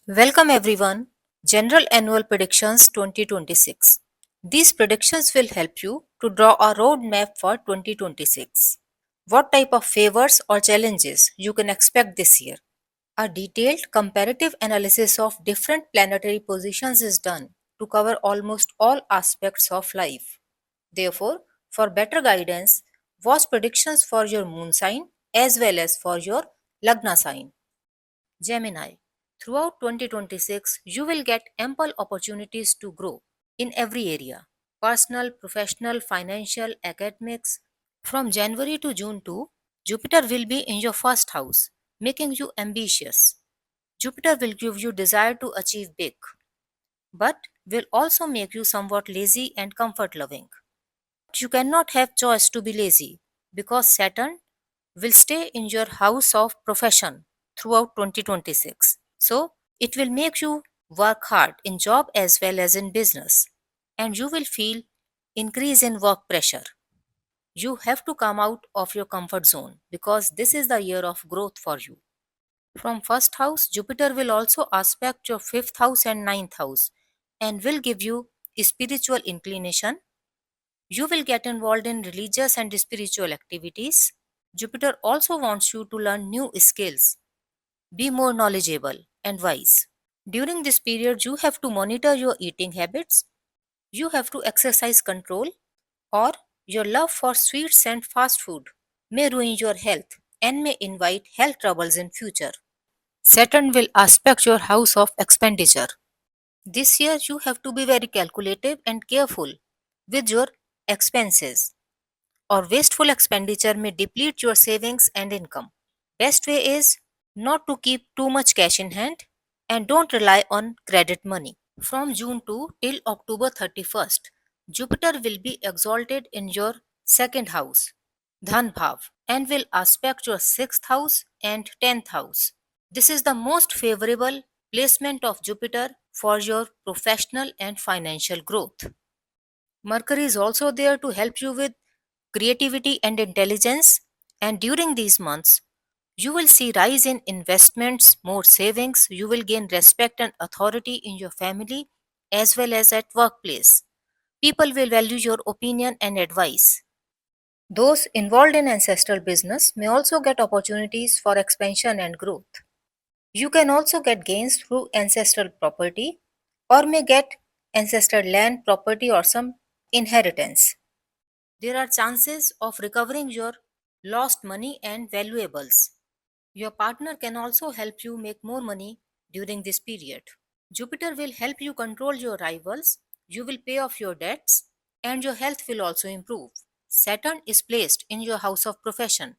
Welcome everyone. General Annual Predictions 2026. These predictions will help you to draw a roadmap for 2026. What type of favors or challenges you can expect this year? A detailed comparative analysis of different planetary positions is done to cover almost all aspects of life. Therefore, for better guidance, watch predictions for your moon sign as well as for your Lagna sign. Gemini. Throughout 2026, you will get ample opportunities to grow in every area: personal, professional, financial, academics. From January to June 2, Jupiter will be in your first house, making you ambitious. Jupiter will give you desire to achieve big, but will also make you somewhat lazy and comfort loving. You cannot have choice to be lazy because Saturn will stay in your house of profession throughout 2026. So, it will make you work hard in job as well as in business, and you will feel increase in work pressure. You have to come out of your comfort zone because this is the year of growth for you. From first house, Jupiter will also aspect your fifth house and ninth house and will give you spiritual inclination. You will get involved in religious and spiritual activities. Jupiter also wants you to learn new skills, be more knowledgeable and wise. During this period, you have to monitor your eating habits, you have to exercise control, or your love for sweets and fast food may ruin your health and may invite health troubles in future. Saturn will aspect your house of expenditure. This year, you have to be very calculative and careful with your expenses, or wasteful expenditure may deplete your savings and income. Best way is not to keep too much cash in hand and don't rely on credit money. From June 2 till October 31st, Jupiter will be exalted in your second house, Dhan Bhav, and will aspect your sixth house and 10th house. This is the most favorable placement of Jupiter for your professional and financial growth. Mercury is also there to help you with creativity and intelligence, and during these months you will see rise in investments, more savings, you will gain respect and authority in your family as well as at workplace. People will value your opinion and advice. Those involved in ancestral business may also get opportunities for expansion and growth. You can also get gains through ancestral property or may get ancestral land, property, or some inheritance. There are chances of recovering your lost money and valuables. Your partner can also help you make more money during this period. Jupiter will help you control your rivals, you will pay off your debts, and your health will also improve. Saturn is placed in your house of profession.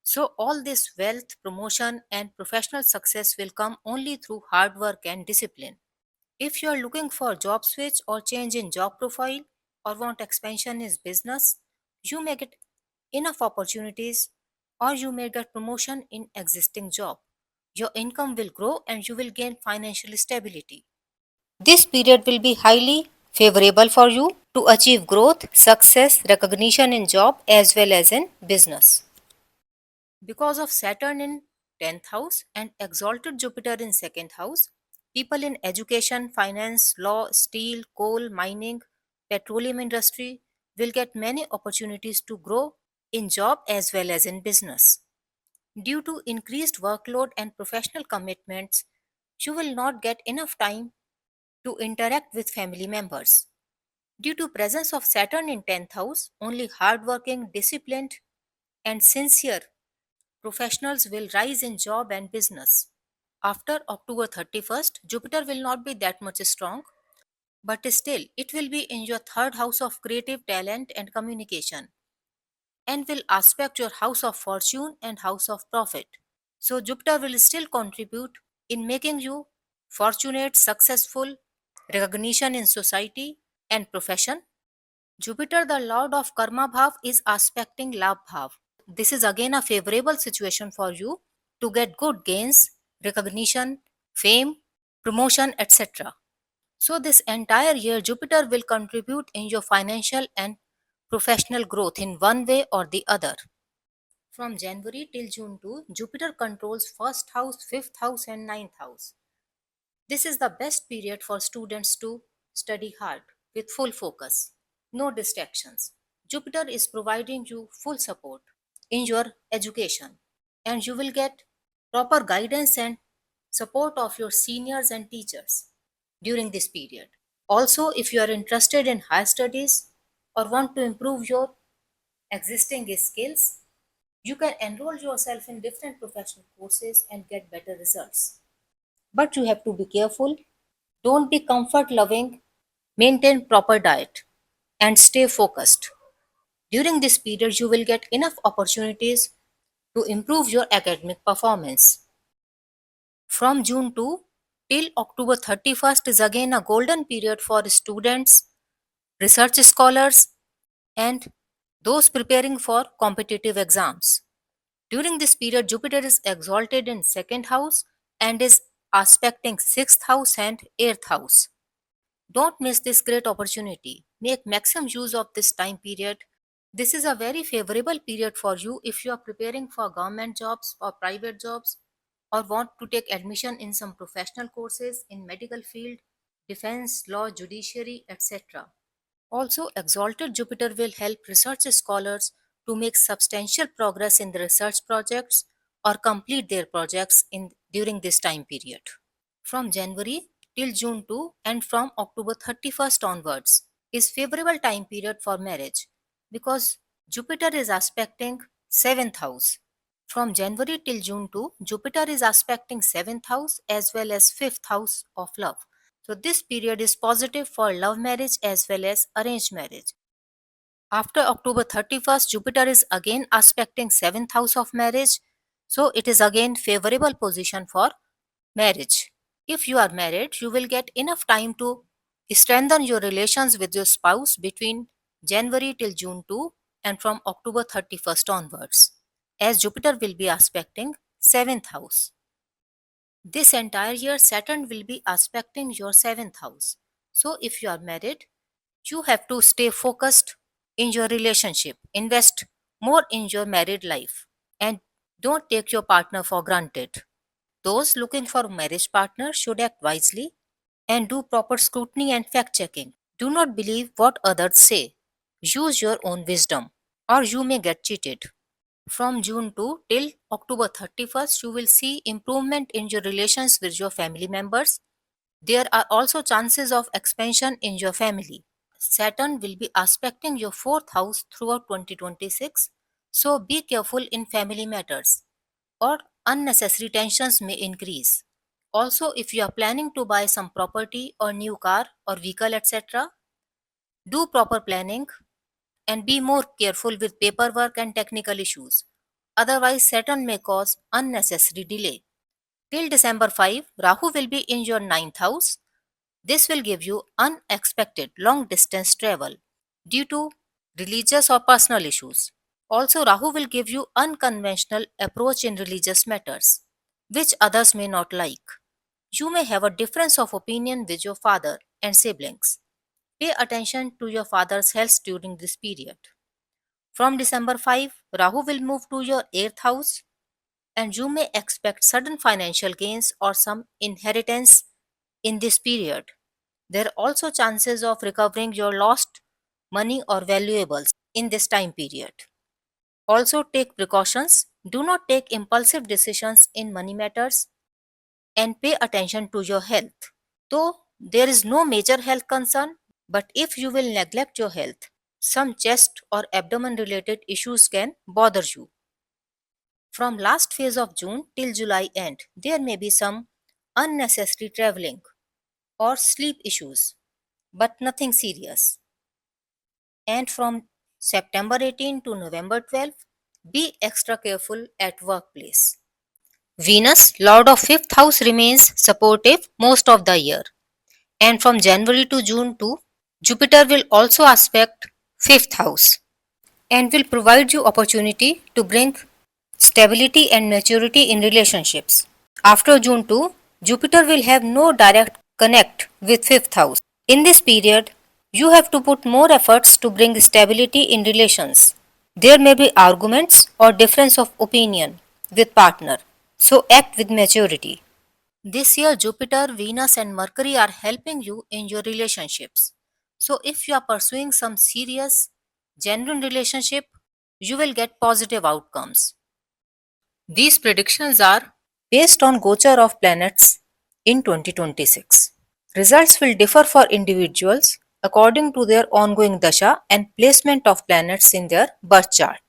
So, all this wealth, promotion, and professional success will come only through hard work and discipline. If you are looking for job switch or change in job profile or want expansion in business, you may get enough opportunities or you may get promotion in existing job. Your income will grow and you will gain financial stability. This period will be highly favorable for you to achieve growth, success, recognition in job as well as in business. Because of Saturn in 10th house and exalted Jupiter in 2nd house, people in education, finance, law, steel, coal, mining, petroleum industry will get many opportunities to grow in job as well as in business. Due to increased workload and professional commitments, you will not get enough time to interact with family members. Due to presence of Saturn in 10th house, only hardworking, disciplined and sincere professionals will rise in job and business. After October 31st, Jupiter will not be that much strong, but still it will be in your third house of creative talent and communication and will aspect your house of fortune and house of profit. So Jupiter will still contribute in making you fortunate, successful, recognition in society and profession. Jupiter, the lord of Karma Bhav, is aspecting Labh Bhav. This is again a favorable situation for you to get good gains, recognition, fame, promotion, etc. So, this entire year, Jupiter will contribute in your financial and professional growth in one way or the other. From January till June 2, Jupiter controls first house, fifth house, and ninth house. This is the best period for students to study hard with full focus. No distractions. Jupiter is providing you full support in your education, and you will get proper guidance and support of your seniors and teachers during this period. Also, if you are interested in higher studies or want to improve your existing skills, you can enroll yourself in different professional courses and get better results. But you have to be careful. Don't be comfort loving. Maintain proper diet and stay focused. During this period, you will get enough opportunities to improve your academic performance. From June 2 till October 31st is again a golden period for students, research scholars, and those preparing for competitive exams. During this period, Jupiter is exalted in second house and is aspecting sixth house and eighth house. Don't miss this great opportunity. Make maximum use of this time period. This is a very favorable period for you if you are preparing for government jobs or private jobs or want to take admission in some professional courses in medical field, defense, law, judiciary, etc. Also, exalted Jupiter will help research scholars to make substantial progress in the research projects or complete their projects in during this time period. From January till June 2 and from October 31st onwards is favorable time period for marriage because Jupiter is aspecting 7th house. From January till June 2, Jupiter is aspecting 7th house as well as 5th house of love. So this period is positive for love marriage as well as arranged marriage. After October 31st, Jupiter is again aspecting 7th house of marriage. So it is again favorable position for marriage. If you are married, you will get enough time to strengthen your relations with your spouse between January till June 2 and from October 31st onwards, as Jupiter will be aspecting 7th house. This entire year, Saturn will be aspecting your 7th house. So, if you are married, you have to stay focused in your relationship, invest more in your married life, and don't take your partner for granted. Those looking for a marriage partner should act wisely and do proper scrutiny and fact checking. Do not believe what others say. Use your own wisdom, or you may get cheated. From June 2 till October 31st, you will see improvement in your relations with your family members. There are also chances of expansion in your family. Saturn will be aspecting your fourth house throughout 2026, so be careful in family matters or unnecessary tensions may increase. Also, if you are planning to buy some property or new car or vehicle, etc., do proper planning and be more careful with paperwork and technical issues. Otherwise, Saturn may cause unnecessary delay. Till December 5, Rahu will be in your ninth house. This will give you unexpected long distance travel due to religious or personal issues. Also, Rahu will give you unconventional approach in religious matters, which others may not like. You may have a difference of opinion with your father and siblings. Pay attention to your father's health during this period. From December 5, Rahu will move to your 8th house and you may expect sudden financial gains or some inheritance in this period. There are also chances of recovering your lost money or valuables in this time period. Also, take precautions. Do not take impulsive decisions in money matters and pay attention to your health. Though there is no major health concern, but if you will neglect your health, some chest or abdomen related issues can bother you. From last phase of June till July end, there may be some unnecessary traveling or sleep issues, but nothing serious. And from September 18 to November 12, be extra careful at workplace. Venus, Lord of 5th house, remains supportive most of the year. And from January to June 2, Jupiter will also aspect 5th house and will provide you opportunity to bring stability and maturity in relationships. After June 2, Jupiter will have no direct connect with 5th house. In this period, you have to put more efforts to bring stability in relations. There may be arguments or difference of opinion with partner, so act with maturity. This year, Jupiter, Venus, and Mercury are helping you in your relationships. So, if you are pursuing some serious, genuine relationship, you will get positive outcomes. These predictions are based on Gochar of planets in 2026. Results will differ for individuals according to their ongoing dasha and placement of planets in their birth chart.